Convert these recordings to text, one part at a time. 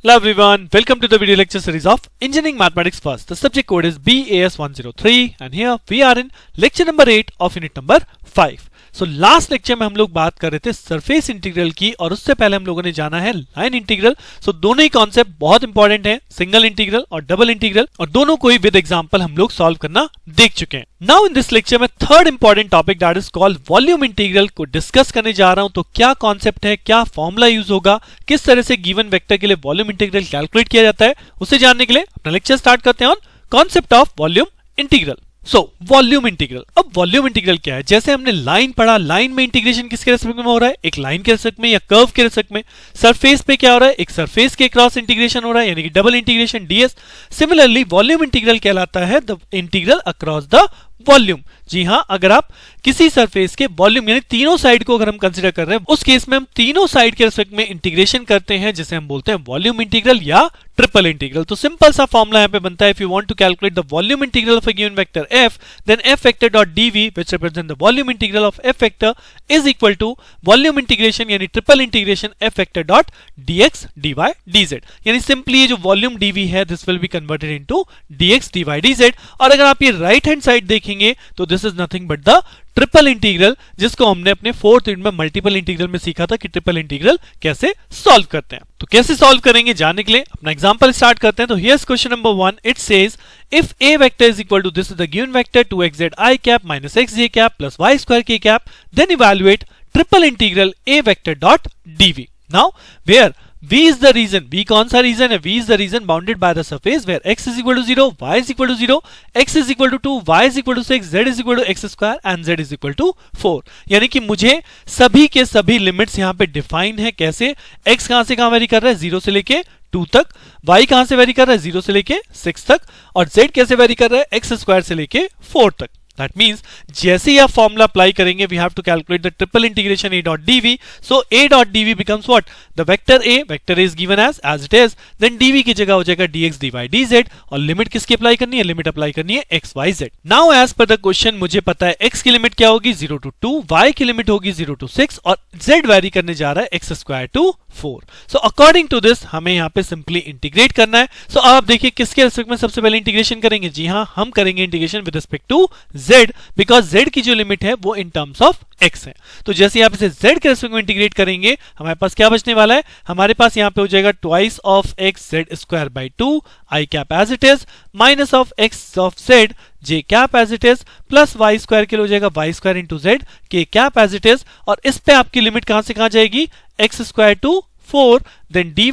Hello everyone, welcome to the video lecture series of Engineering Mathematics First. The subject code is BAS103 and here we are in lecture number 8 of unit number 5. So last lecture में हम लोग बात कर रहे थे surface integral की और उससे पहले हम लोगों ने जाना है लाइन इंटीग्रल. सो दोनों ही कॉन्सेप्ट बहुत इंपॉर्टेंट हैं, सिंगल इंटीग्रल और डबल इंटीग्रल, और दोनों को ही विद एग्जांपल हम लोग सॉल्व करना देख चुके हैं. नाउ इन दिस लेक्चर में third important topic that is called volume integral को डिस्कस करने जा रहा हूं. तो क्या कॉन्सेप्ट है, क्या फॉर्मूला यूज होगा, किस तरह से गिवन वेक्टर के लिए वॉल्यूम इंटीग्रल कैलकुलेट किया जाता है, उसे जानने के लिए अपना लेक्चर स्टार्ट करते हैं on concept of volume integral. So volume integral. अब वॉल्यूम इंटीग्रल क्या है? जैसे हमने लाइन पढ़ा, लाइन में इंटीग्रेशन किसके रेस्पेक्ट में हो रहा है? एक लाइन के रेस्पेक्ट में या कर्व के रेस्पेक्ट में. सरफेस पे क्या हो रहा है? एक सरफेस के क्रॉस इंटीग्रेशन हो रहा है, यानी कि double integration DS. Similarly volume integral कहलाता है the integral across the volume. जी हां, अगर आप किसी सरफेस के वॉल्यूम यानी तीनों साइड को अगर हम कंसीडर कर रहे हैं, उस केस में हम तीनों साइड के रेस्पेक्ट में इंटीग्रेशन करते हैं, जिसे हम बोलते हैं वॉल्यूम इंटीग्रल या ट्रिपल इंटीग्रल. तो सिंपल सा फॉर्मूला यहां पे बनता है. If you want to calculate the volume integral of a given vector f, then f vector dot dv which represent the volume integral of f vector is equal to volume integration यानी triple integration f vector dot dx dy dz. यानी simply ये जो volume dv है this will be converted into dx dy dz. और अगर आप ये right hand side देखेंगे तो this is nothing but the triple integral, जिसको हमने अपने फोर्थ यूनिट में मल्टीपल इंटीग्रल में सीखा था कि ट्रिपल इंटीग्रल कैसे सॉल्व करते हैं. तो कैसे सॉल्व करेंगे जानने के लिए अपना एग्जांपल स्टार्ट करते हैं. तो here's question number 1. It says if a vector is equal to this is the given vector 2xz i cap minus xj cap plus y square k cap, then evaluate triple integral a vector dot dv. Now where v is the region, v कौन सा reason है? v is the region bounded by the surface where x is equal to 0, y is equal to 0, x is equal to 2, y is equal to 6, z is equal to x square and z is equal to 4. यानी कि मुझे सभी के सभी limits यहाँ पे define है. कैसे? x कहां से कहां वेरी कर रहा है? 0 से लेके 2 तक. y कहां से वेरी कर रहा है? 0 से लेके 6 तक. और z कैसे वेरी कर रहा है? x स्क्वायर से लेके 4 तक. That means जैसे ही आप फॉर्मूला अप्लाई करेंगे we have to calculate the triple integration a dot dv. So a dot dv becomes what? The vector a, vector a is given as it is, then dv की जगह हो जाएगा dx dy dz. और limit किसकी apply करनी है? Limit apply करनी है x y z. Now as per the question मुझे पता है x की लिमिट क्या होगी? 0 to 2, y की लिमिट होगी 0 to 6 और z वेरी करने जा रहा है x square to 4. So according to this हमें यहाँ पे सिंपली इंटीग्रेट करना है. So आप देखिए किसके रेस्पेक्ट में सबसे पहले इंटीग्रेशन करेंगे? जी हाँ, हम करेंगे integration with respect to z, because z की जो लिमिट है वो इन टर्म्स ऑफ x है. तो जैसे आप इसे z के रेस्पेक्ट में इंटीग्रेट करेंगे हमारे पास क्या बचने वाला है? हमारे पास यहाँ पे हो जाएगा twice of x z square by 2 i cap as it is minus of x of z j cap as it is plus y square के लिए हो जाएगा y square into z k cap as it is. और इस पे आपकी limit कहां से कहां जाएगी? x square to 4, then dy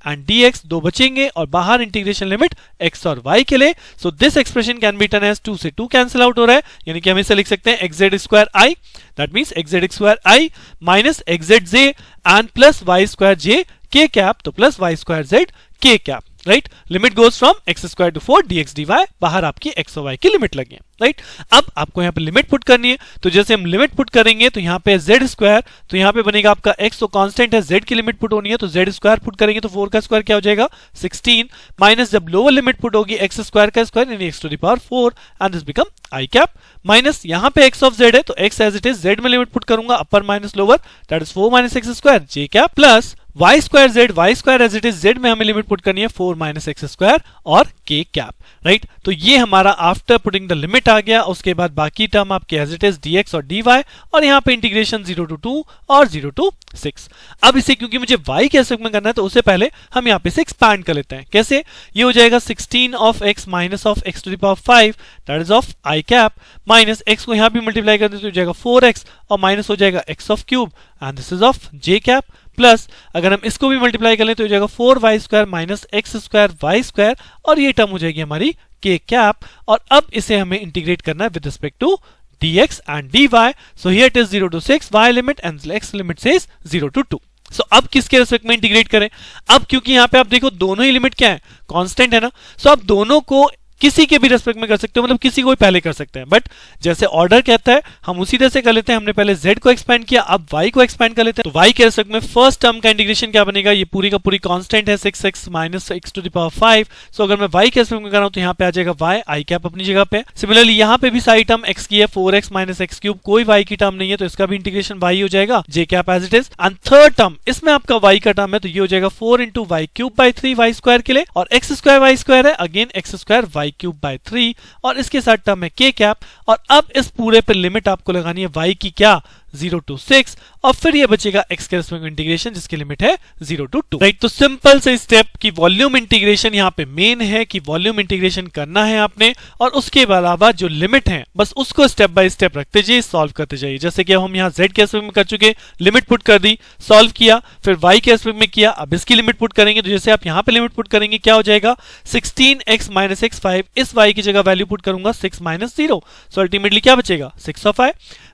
and dx दो बचेंगे और बाहर इंटीग्रेशन लिमिट x और y के लिए. So this expression can be written as 2 से 2 कैंसिल आउट हो रहा है, यानी कि हम इसे लिख सकते हैं xz square i, that means xz square i minus xz j and plus y square j k cap, तो plus y square z k cap. Right, limit goes from x square to 4 dx dy, बाहर आपकी x और y की limit लगी है. Right, अब आपको यहाँ पे लिमिट पुट करनी है. तो जैसे हम लिमिट पुट करेंगे तो यहाँ पे z स्क्वायर, तो यहाँ पे बनेगा आपका x तो कांस्टेंट है, z की लिमिट पुट होनी है तो z स्क्वायर पुट करेंगे तो 4 का स्क्वायर क्या हो जाएगा? 16 माइनस जब लोअर लिमिट पुट होगी x स्क्वायर का स्क्वायर यानी x to the power 4 and this become i cap minus यहाँ पे x ऑफ z है तो x as it is, z में लिमिट पुट करूंगा upper minus lower that is 4 minus x square j cap plus y square z, y square as it is, z में हमें limit put करनी है 4 minus x square और k cap. Right, तो ये हमारा आफ्टर पुटिंग द लिमिट आ गया. उसके बाद बाकी टर्म आपके एज इट इज dx और dy और यहाँ पे इंटीग्रेशन 0 to 2 और 0 to 6. अब इसे क्योंकि मुझे y के रेस्पेक्ट में करना है तो उससे पहले हम यहाँ पे इसे एक्सपैंड कर लेते हैं. कैसे? ये हो जाएगा 16 of x minus of x to the power 5 that is of i cap minus x को यहाँ भी मल्टीप्लाई कर देते तो हो जाएगा 4x और माइनस हो जाएगा x of cube and this is of j cap plus अगर हम इसको भी मल्टीप्लाई कर लें तो हो जाएगा 4y square minus x square y square और ये टर्म हो जाएगी हमारी k कैप. और अब इसे हमें इंटीग्रेट करना है with respect to dx and dy. So here it is 0 to 6 y limit and x limit says 0 to 2. So अब किसके रेस्पेक्ट में इंटीग्रेट करें? अब क्योंकि यहाँ पे आप देखो दोनों ही लिमिट क्या है? कांस्टेंट है ना. सो अब दोनों को किसी के भी रेस्पेक्ट में कर सकते हो, मतलब किसी को भी पहले कर सकते हैं, बट जैसे ऑर्डर कहता है हम उसी तरह से कर लेते हैं। हमने पहले z को एक्सपेंड किया, अब y को एक्सपेंड कर लेते हैं। तो y के रेस्पेक्ट में फर्स्ट टर्म का इंटीग्रेशन क्या बनेगा, ये पूरी का पूरी कांस्टेंट है 6x minus x to the power 5। So अगर मैं y के रेस्पेक्ट में कर रहा हूं तो यहाँ पे आ जाएगा y, i कैप अपनी जगह पे। सिमिलरली यहाँ पे भी सारी टर्म x की है, 4x माइनस x क्यूब, कोई y की टर्म नहीं है तो इसका भी इंटीग्रेशन y हो जाएगा, j cap as it is. And third term इसमें आपका y का टर्म है तो ये हो जाएगा 4 into Y cube by 3 Y square के लिए, और x स्क्वायर वाई स्क्वायर है again x square Y cube by 3, और इसके साथ टर्म है k कैप। और अब इस पूरे पे लिमिट आपको लगानी है y की क्या, 0 to 6, और फिर ये बचेगा x के रेस्पेक्ट में इंटीग्रेशन जिसकी लिमिट है 0 to 2, राइट। तो सिंपल से स्टेप की वॉल्यूम इंटीग्रेशन यहाँ पे मेन है कि वॉल्यूम इंटीग्रेशन करना है आपने, और उसके अलावा जो लिमिट है बस उसको स्टेप बाय स्टेप रखते जाइए, सॉल्व करते जाइए। जैसे कि हम यहाँ z के रेस्पेक्ट में कर चुके, लिमिट पुट कर दी, सॉल्व किया, फिर y के रेस्पेक्ट में किया, अब इसकी लिमिट पुट करेंगे। तो जैसे आप यहाँ पे लिमिट पुट करेंगे क्या हो जाएगा, 16x माइनस x 5, इस y की जगह वैल्यू पुट करूंगा 6 माइनस 0, सो अल्टीमेटली क्या बचेगा 6 of i।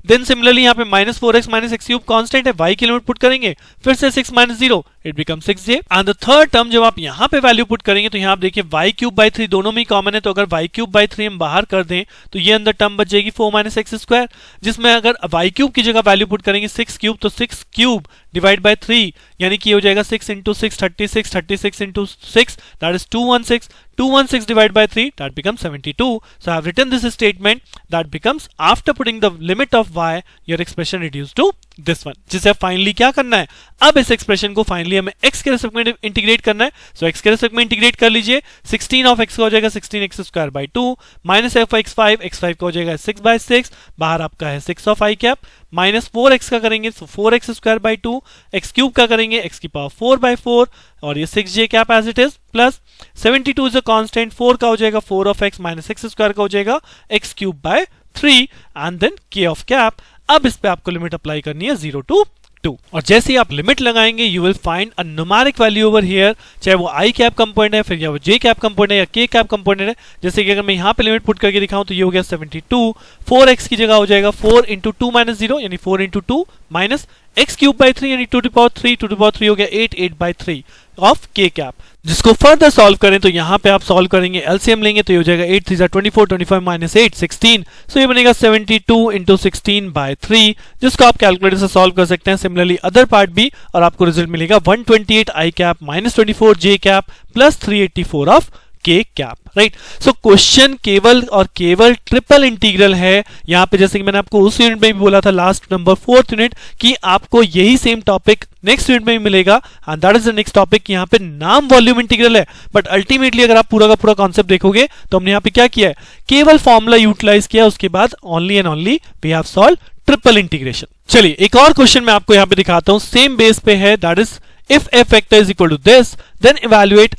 देन सिमिलरली यहाँ पे minus 4x minus x cube constant है, y की लिमिट पुट करेंगे, फिर से 6 minus 0, it become 6j। And the third term जब आप यहाँ पे वैल्यू पुट करेंगे तो यहाँ आप देखिए y क्यूब बाई 3 दोनों में कॉमन है, तो अगर y क्यूब बाई 3 हम बाहर कर दें तो ये अंदर टर्म बच जाएगी 4 माइनस एक्स स्क्वायर, जिसमें अगर y क्यूब की जगह वैल्यू पुट करेंगे 6 क्यूब, तो 6 क्यूब डिवाइड बाय 3 यानी कि हो जाएगा 6 into 6 36, 36 into 6 that is 216, 216 divided by 3 that becomes 72. So I have written this statement that becomes after putting the limit of y your expression reduced to this one, जिसे finally क्या करना है, अब इस एक्सप्रेशन को फाइनली हमें x के respect में इंटीग्रेट करना है। सो x के रेस्पेक्ट में इंटीग्रेट कर लीजिए, 16 ऑफ x का हो जाएगा 16x square by 2 minus f x5 का हो जाएगा 6 बाई 6, बाहर आपका है 6 of i cap, minus 4x का करेंगे तो 4x square by 2, x cube का करेंगे x की पावर 4 बाई 4, और ये 6j cap as it is, plus 72 is a constant, 4 का हो जाएगा 4 of x minus x square का हो जाएगा x cube by 3, and then k of cap. अब इस पे आपको लिमिट अप्लाई करनी है 0 to 2, और जैसे ही आप लिमिट लगाएंगे you will find a numeric value over here, चाहे वो i कैप कंपोनेंट है, फिर या वो j कैप कंपोनेंट है या k कैप कंपोनेंट है। जैसे कि अगर मैं यहाँ पे लिमिट पुट करके दिखाऊं तो ये हो गया 72, 4x की जगह हो जाएगा 4 इंटू 2 माइनस 0 यानी 4 into 2 minus x cube by 3 यानी 2 टू पावर 3 हो गया 8 बाई 3 ऑफ k कैप। जिसको फर्दर सॉल्व करें तो यहाँ पे आप सॉल्व करेंगे, एलसीएम लेंगे तो ये हो जाएगा 8 3 24, 25 माइनस 8 16, सो ये बनेगा 72 इंटू 16 बाय 3, जिसको आप कैलकुलेटर से सॉल्व कर सकते हैं। सिमिलरली अदर पार्ट भी, और आपको रिजल्ट मिलेगा 128 i cap minus 24 j cap plus 384 of k cap, right. So question केवल और केवल ट्रिपल इंटीग्रल है यहाँ पे, जैसे कि मैंने आपको उस यूनिट में भी बोला था लास्ट नंबर 4th यूनिट कि आपको यही सेम टॉपिक नेक्स्ट यूनिट में भी मिलेगा, and that is the next topic. यहाँ पे नाम वॉल्यूम इंटीग्रल है, बट अल्टीमेटली अगर आप पूरा का पूरा कॉन्सेप्ट देखोगे तो हमने यहाँ पे क्या किया है, केवल फॉर्मूला यूटिलाइज किया, उसके बाद only and only we have solve triple integration. चलिए एक और क्वेश्चन मैं आपको यहाँ पे दिखाता हूँ, सेम बेस पे है, that is if f vector is equal to this then evaluate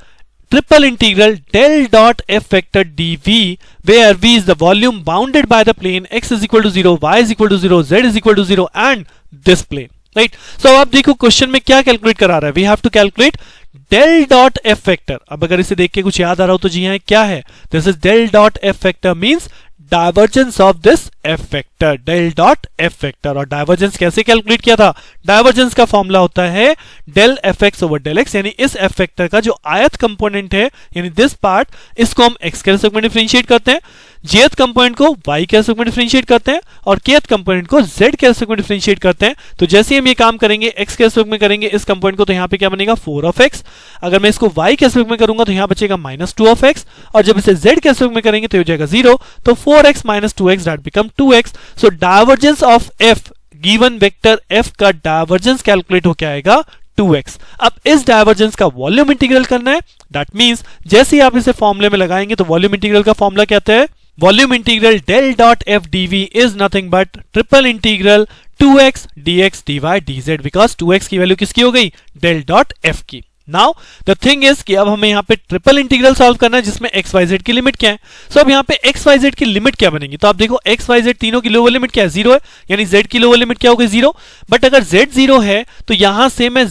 triple integral del dot f vector dv where v is the volume bounded by the plane x is equal to 0, y is equal to 0, z is equal to 0 and this plane, right? So अब देखो question में क्या calculate करा रहा है, we have to calculate del dot f vector। अब अगर इसे देख के कुछ याद आ रहा हो तो जी हाँ क्या है, this is del dot f vector means divergence of this F vector, del dot F vector. और डाइवर्जेंस कैसे कैलकुलेट किया था, डाइवर्जेंस का फॉर्मूला होता है del F X over del X, यानी इस एफ वेक्टर का जो आयत कंपोनेंट है यानी दिस पार्ट, इसको हम एक्स के रेस्पेक्ट में डिफरेंशिएट करते हैं, जेथ कंपोनेंट को y के रेस्पेक्ट में डिफरेंशिएट करते हैं, और केथ कंपोनेंट को z के रेस्पेक्ट में डिफरेंशिएट करते हैं। तो जैसे हम ये काम करेंगे x के रेस्पेक्ट में करेंगे इस कंपोनेंट को, तो यहाँ पे क्या बनेगा 4 ऑफ x, अगर मैं इसको y के रेस्पेक्ट में करूंगा तो यहाँ बचेगा माइनस 2 ऑफ x, और जब इसे z के रेस्पेक्ट में करेंगे तो हो जाएगा 0, तो 4x minus 2x that become 2x। So divergence of f given vector f का डाइवर्जेंस कैलकुलेट होकर आएगा 2x। अब इस डाइवर्जेंस का वॉल्यूम इंटीग्रल करना है, दैट मींस जैसे ही आप इसे फॉर्मूले में लगाएंगे तो वॉल्यूम इंटीग्रल का फॉर्मूला क्या है, volume integral del dot F DV is nothing but triple integral 2x dx dy dz, because 2x की वैल्यू किसकी हो गई, डेल डॉट एफ की। नाउ द थिंग इज कि अब हमें यहाँ पे ट्रिपल इंटीग्रल सॉल्व करना है जिसमें एक्स वाई जेड की लिमिट क्या है। सो अब यहाँ पे एक्स वाई जेड की लिमिट क्या बनेगी, तो आप देखो एक्स वाई जेड तीनों की लोअर लिमिट क्या है, 0 है, यानी जेड की लोअर लिमिट क्या होगी 0। बट अगर जेड 0 है तो यहां से मैं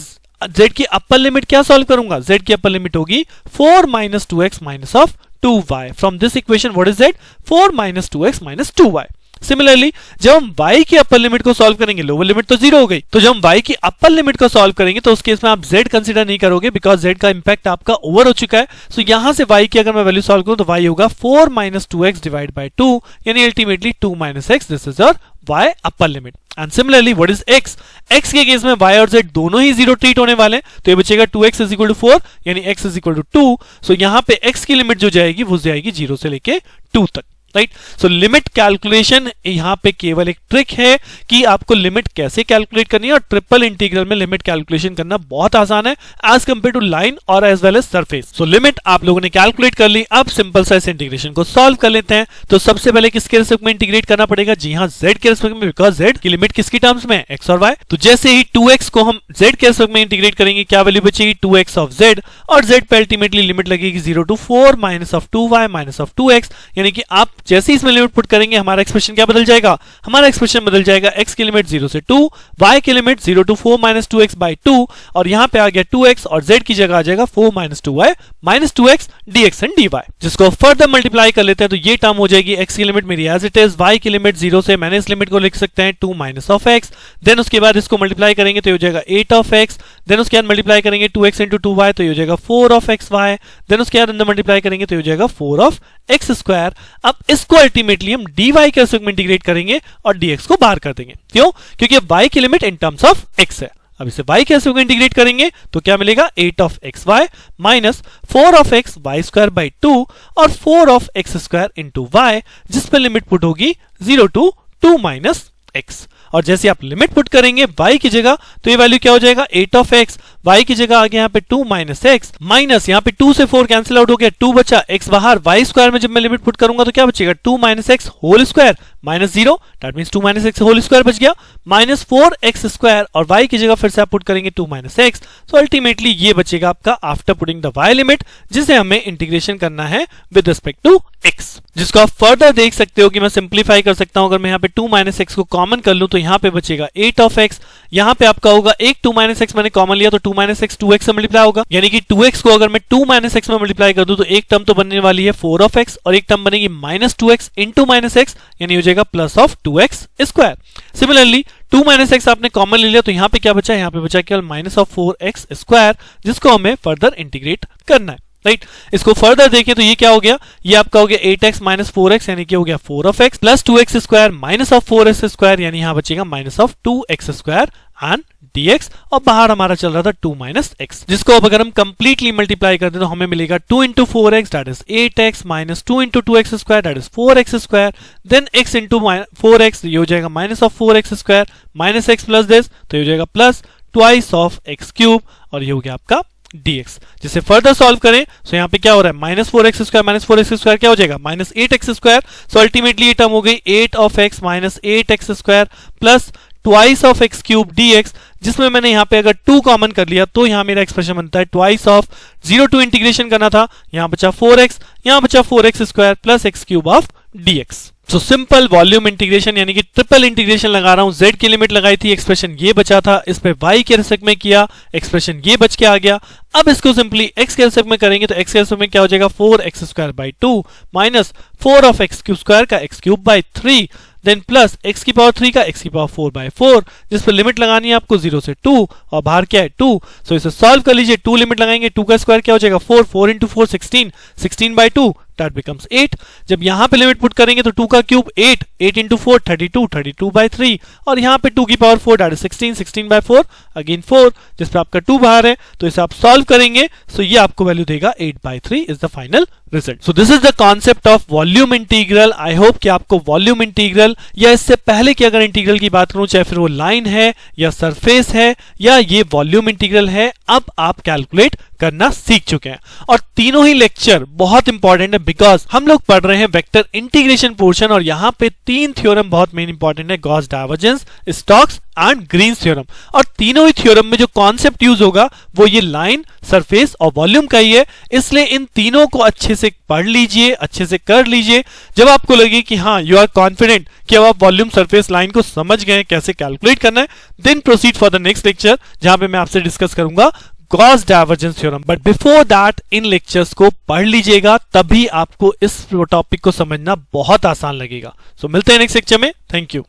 जेड की अपर लिमिट क्या सॉल्व करूंगा, जेड की अपर लिमिट होगी 4 minus 2x minus of 2y। From this equation what is z, 4 minus 2x minus 2y। Similarly जब हम y की अपर लिमिट को सॉल्व करेंगे, लोअर लिमिट तो 0 हो गई, तो जब हम y की अपर लिमिट को सॉल्व करेंगे तो उस केस में आप z कंसीडर नहीं करोगे बिकॉज z का इंपैक्ट आपका ओवर हो चुका है। सो यहां से y की अगर मैं वैल्यू सॉल्व करूं तो y होगा 4 माइनस 2x डिवाइड बाय 2, यानी ultimately 2 minus x, this is your y upper limit. And similarly what is x? x के केस में y और z दोनों ही 0 ट्रीट होने वाले हैं, तो ये बचेगा 2x इज इक्वल टू 4, यानी x इज इक्वल टू 2। सो यहां पे x की लिमिट जो जाएगी वो जाएगी 0 से लेके 2 तक, राइट। सो लिमिट कैलकुलेशन यहाँ पे केवल एक ट्रिक है कि आपको लिमिट कैसे कैलकुलेट करनी है, और ट्रिपल इंटीग्रल में लिमिट कैलकुलेशन करना बहुत आसान है एज कंपेयर टू लाइन और as well as surface. So limit आप लोगों ने कैलकुलेट कर ली, अब सिंपल सा इस इंटीग्रेशन को सॉल्व कर लेते हैं। तो सबसे पहले किसके रिस्पेक्ट में इंटीग्रेट करना पड़ेगा? जी हाँ, z के रिस्पेक्ट में, बिकॉज z की लिमिट किसकी टर्म्स में है? x और y। तो जैसे ही 2x को हम z के रिस्पेक्ट में इंटीग्रेट करेंगे, क्या वैल्यू बचेगी? 2x ऑफ z, और z पे अल्टीमेटली लिमिट लगेगी 0 to 4 minus of 2y minus of 2x, यानी कि आप जैसे ही इसमें लिमिट पुट करेंगे हमारा एक्सप्रेशन क्या बदल जाएगा? हमारा एक्सप्रेशन बदल जाएगा x की लिमिट 0 से 2, y की limit 0 to 4 minus 2x by 2, और यहां पे आ गया 2x, और z की जगह आ जाएगा 4 minus 2y minus 2x dx and dy। जिसको फर्दर मल्टीप्लाई कर लेते हैं तो ये टर्म हो जाएगी x की लिमिट मेरी एज इट इज, y की लिमिट 0 से मैंने इस लिमिट को लिख सकते हैं 2 माइनस ऑफ x, देन उसके बाद इसको मल्टीप्लाई करेंगे तो ये हो जाएगा 8 ऑफ x, देन उसके बाद मल्टीप्लाई करेंगे 2x इंटू 2y तो ये हो जाएगा 4 ऑफ xy, देन उसके बाद अंदर मल्टीप्लाई करेंगे तो ये हो जाएगा 4 ऑफ x स्क्वायर। अब इसको अल्टीमेटली हम dy के रिस्पेक्ट में इंटीग्रेट करेंगे और dx को बाहर कर देंगे। क्यों? क्योंकि y की limit in terms of x है। अब इसे y के रिस्पेक्ट में इंटीग्रेट करेंगे तो क्या मिलेगा? 8 of xy minus 4 of x y square by 2 और 4 of x square into y, जिस पर लिमिट पुट होगी 0 टू 2 माइनस x। और जैसे आप लिमिट पुट करेंगे y की जगह तो ये वैल्यू क्या हो जाएगा? 8 ऑफ x, y की जगह आ गया यहाँ पे 2 माइनस x, माइनस यहाँ पे 2 से 4 कैंसिल आउट हो गया, 2 बचा, x बाहर, y स्क्वायर में जब मैं लिमिट पुट करूंगा तो क्या बचेगा? 2 minus x whole square minus 0, that means 2 minus x whole square बच गया, माइनस 4x स्क्वायर, और y की जगह फिर से आप पुट करेंगे 2 माइनस x। सो अल्टीमेटली ये बचेगा आपका after putting the y limit, जिसे हमें इंटीग्रेशन करना है विद रिस्पेक्ट टू x, जिसको आप फर्दर देख सकते हो कि मैं सिंप्लीफाई कर सकता हूं। अगर मैं यहाँ पे 2 माइनस x को कॉमन कर लूं तो यहाँ पे बचेगा 8 ऑफ x, यहाँ पे आपका होगा एक 2 माइनस x मैंने कॉमन लिया तो 2 माइनस x 2x से मल्टीप्लाई होगा, यानी कि 2x को अगर मैं 2 माइनस x में मल्टीप्लाई कर दूं तो एक टर्म तो बनने वाली है 4 ऑफ x, और एक टर्म बनेगी minus 2x into minus x, यानी हो जाएगा plus of 2x square. Similarly 2 minus x आपने कॉमन ले लिया तो यहाँ पे क्या बचा? यहाँ पे बचा केवल माइनस ऑफ 4x स्क्वायर, जिसको हमें फर्दर इंटीग्रेट करना है, राइट। इसको फर्दर देखें तो ये क्या हो गया? ये आपका हो गया 8x माइनस 4x, यानी कि हो गया 4 of x plus 2x square minus of 4x square, यानी यहां बचेगा minus of 2x square and dx, और बाहर हमारा चल रहा था 2 माइनस x, जिसको अब अगर हम कंप्लीटली मल्टीप्लाई कर दें तो हमें मिलेगा 2 into 4x that is 8x minus 2 into 2x square that is 4x square, then x into 4x ये हो जाएगा minus of 4x square minus x plus this तो ये हो जाएगा plus twice of x cube, और ये हो गया आपका dx। जिसे फर्दर सॉल्व करें तो यहाँ पे क्या हो रहा है? Minus 4x square minus 4x square क्या हो जाएगा? Minus 8x square. So ultimately ये टर्म हो गई 8 of x minus 8x square plus twice of x cube dx, जिसमें मैंने यहाँ पे अगर 2 कॉमन कर लिया तो यहाँ मेरा एक्सप्रेशन बनता है ट्वाइस ऑफ 0 टू इंटीग्रेशन करना था, यहाँ बचा 4x, यहाँ बचा 4x square plus x cube of dx। So simple volume integration यानी कि ट्रिपल इंटीग्रेशन लगा रहा हूं। z की लिमिट लगाई थी, एक्सप्रेशन ये बचा था, इस पे y के रिस्पेक्ट में किया, एक्सप्रेशन ये बच के आ गया। अब इसको सिंपली x के रिस्पेक्ट में करेंगे तो x के रिस्पेक्ट में क्या हो जाएगा? 4x square by 2 minus 4 of x cube square का x cube by 3, then plus x की पावर 3 का x की पावर 4 बाई 4, जिस पर लिमिट लगानी है आपको 0 से 2 और बाहर क्या है 2। सो इसे सॉल्व कर लीजिए, 2 लिमिट लगाएंगे, 2 का स्क्वायर क्या हो जाएगा? 4, 4 इंटू 4 16, 16 बाई 2 दैट बिकम्स 8। जब यहाँ पे लिमिट पुट करेंगे तो 2 का क्यूब 8, 8 इंटू 4 32, 32 बाई 3, और यहाँ पे 2 की power 4 that is 16, 16 by 4 again 4, जिस पे आपका 2 बाहर है तो इसे आप सॉल्व करेंगे। सो ये आपको वैल्यू देगा 8 by 3 is the final result. So this is the concept of volume integral. I hope कि आपको वॉल्यूम इंटीग्रल या इससे पहले की अगर इंटीग्रल की बात करूं, चाहे फिर वो लाइन है या सरफेस है या ये वॉल्यूम इंटीग्रल है, अब आप कैलकुलेट करना सीख चुके हैं। और तीनों ही लेक्चर बहुत इंपॉर्टेंट है बिकॉज हम लोग पढ़ रहे हैं वेक्टर इंटीग्रेशन पोर्शन, और यहां पे 3 थ्योरम बहुत मेन इंपॉर्टेंट है, Gauss divergence, Stokes and Green's theorem. और तीनों ही थ्योरम में जो कॉन्सेप्ट यूज होगा वो ये लाइन, सरफेस और वॉल्यूम का ही है, इसलिए इन तीनों को अच्छे से पढ़ लीजिए, अच्छे से कर लीजिए। जब आपको लगे कि हाँ यू आर कॉन्फिडेंट कि अब आप वॉल्यूम, सरफेस, लाइन को समझ गए कैसे कैलकुलेट करना है, then proceed for the next lecture, जहां पे मैं आपसे डिस्कस करूंगा Gauss divergence theorem. But before that इन लेक्चर्स को पढ़ लीजिएगा, तभी आपको इस टॉपिक को समझना बहुत आसान लगेगा। सो मिलते हैं नेक्स्ट लेक्चर में। Thank you.